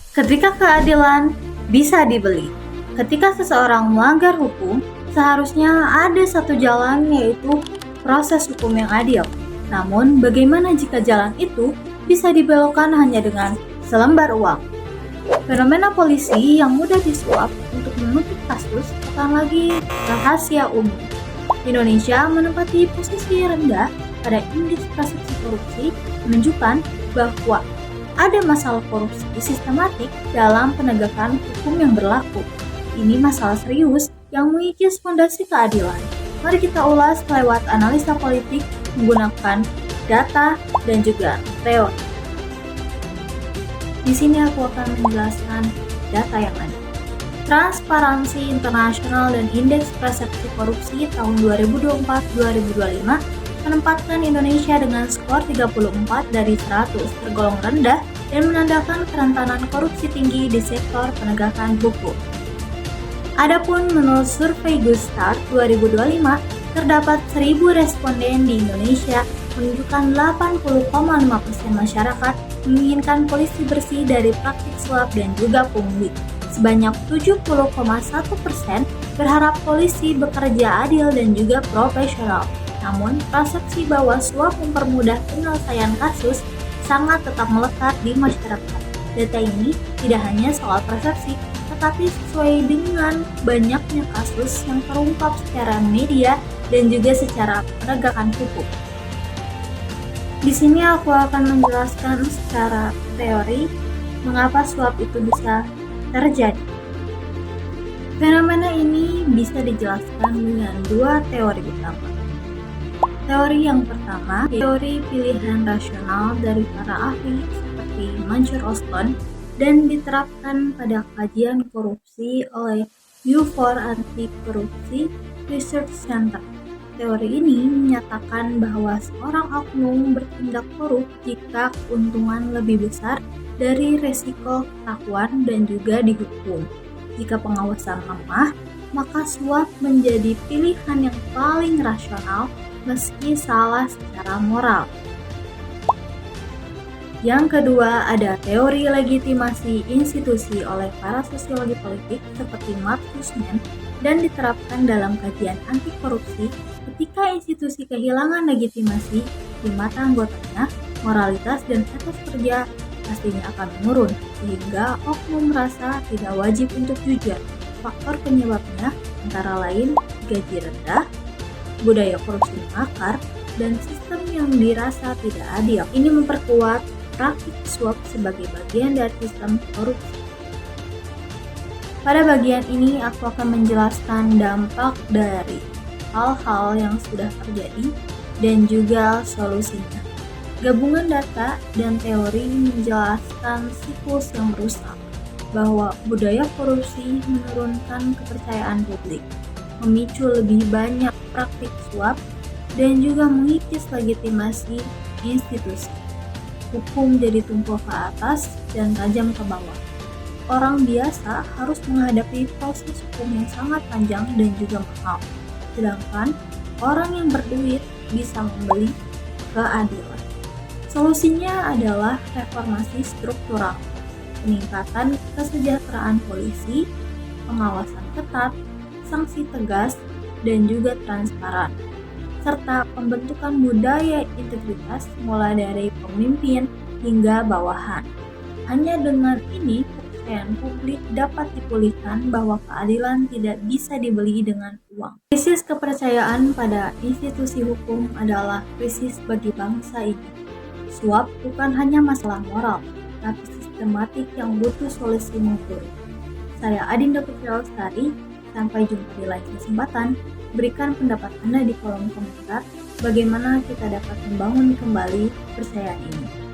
Ketika keadilan bisa dibeli, ketika seseorang melanggar hukum, seharusnya ada satu jalan, yaitu proses hukum yang adil. Namun, bagaimana jika jalan itu bisa dibelokkan hanya dengan selembar uang? Fenomena polisi yang mudah disuap untuk menutup kasus bukan lagi rahasia umum. Indonesia menempati posisi rendah pada indeks persepsi korupsi, menunjukkan bahwa ada masalah korupsi sistematik dalam penegakan hukum yang berlaku. Ini masalah serius yang mengikis fondasi keadilan. Mari kita ulas lewat analisa politik menggunakan data dan juga teori. Di sini aku akan menjelaskan data yang ada. Transparansi Internasional dan Indeks Persepsi Korupsi tahun 2024-2025 menempatkan Indonesia dengan skor 34 dari 100, tergolong rendah dan menandakan kerentanan korupsi tinggi di sektor penegakan hukum. Adapun menurut survei Gustar 2025, terdapat 1.000 responden di Indonesia menunjukkan 80,5% masyarakat menginginkan polisi bersih dari praktik suap dan juga pungli. Sebanyak 70,1% berharap polisi bekerja adil dan juga profesional. Namun, persepsi bahwa suap mempermudah penyelesaian kasus sangat tetap melekat di masyarakat. Data ini tidak hanya soal persepsi, tetapi sesuai dengan banyaknya kasus yang terungkap secara media dan juga secara penegakan hukum. Di sini aku akan menjelaskan secara teori mengapa suap itu bisa terjadi. Fenomena ini bisa dijelaskan dengan dua teori utama. Teori yang pertama, teori pilihan rasional dari para ahli seperti Mansur Oston dan diterapkan pada kajian korupsi oleh U4 Anti-Korupsi Research Center. Teori ini menyatakan bahwa seorang oknum bertindak korup jika keuntungan lebih besar dari resiko ketahuan dan juga dihukum. Jika pengawasan lemah, maka suap menjadi pilihan yang paling rasional meski salah secara moral. Yang kedua, ada teori legitimasi institusi oleh para sosiologi politik seperti Marcus Mann dan diterapkan dalam kajian anti korupsi. Ketika institusi kehilangan legitimasi di mata anggotanya, moralitas dan etos kerja pastinya akan menurun, sehingga oknum merasa tidak wajib untuk jujur. Faktor penyebabnya antara lain gaji rendah, budaya korupsi mengakar, dan sistem yang dirasa tidak adil. Ini memperkuat praktik suap sebagai bagian dari sistem korupsi. Pada bagian ini aku akan menjelaskan dampak dari hal-hal yang sudah terjadi dan juga solusinya. Gabungan data dan teori menjelaskan siklus yang merusak, bahwa budaya korupsi menurunkan kepercayaan publik, memicu lebih banyak praktik suap, dan juga mengikis legitimasi institusi. Hukum jadi tumpul ke atas dan tajam ke bawah. Orang biasa harus menghadapi proses hukum yang sangat panjang dan juga mahal, sedangkan orang yang berduit bisa membeli keadilan. Solusinya adalah reformasi struktural, peningkatan kesejahteraan polisi, pengawasan ketat, sanksi tegas, dan juga transparan, serta pembentukan budaya integritas mulai dari pemimpin hingga bawahan. Hanya dengan ini, kepercayaan publik dapat dipulihkan bahwa keadilan tidak bisa dibeli dengan uang. Krisis kepercayaan pada institusi hukum adalah krisis bagi bangsa ini. Suap bukan hanya masalah moral, tapi sistematik yang butuh solusi menyeluruh. Saya Adinda Putri Lestari, sampai jumpa di lain kesempatan. Berikan pendapat Anda di kolom komentar bagaimana kita dapat membangun kembali kepercayaan ini.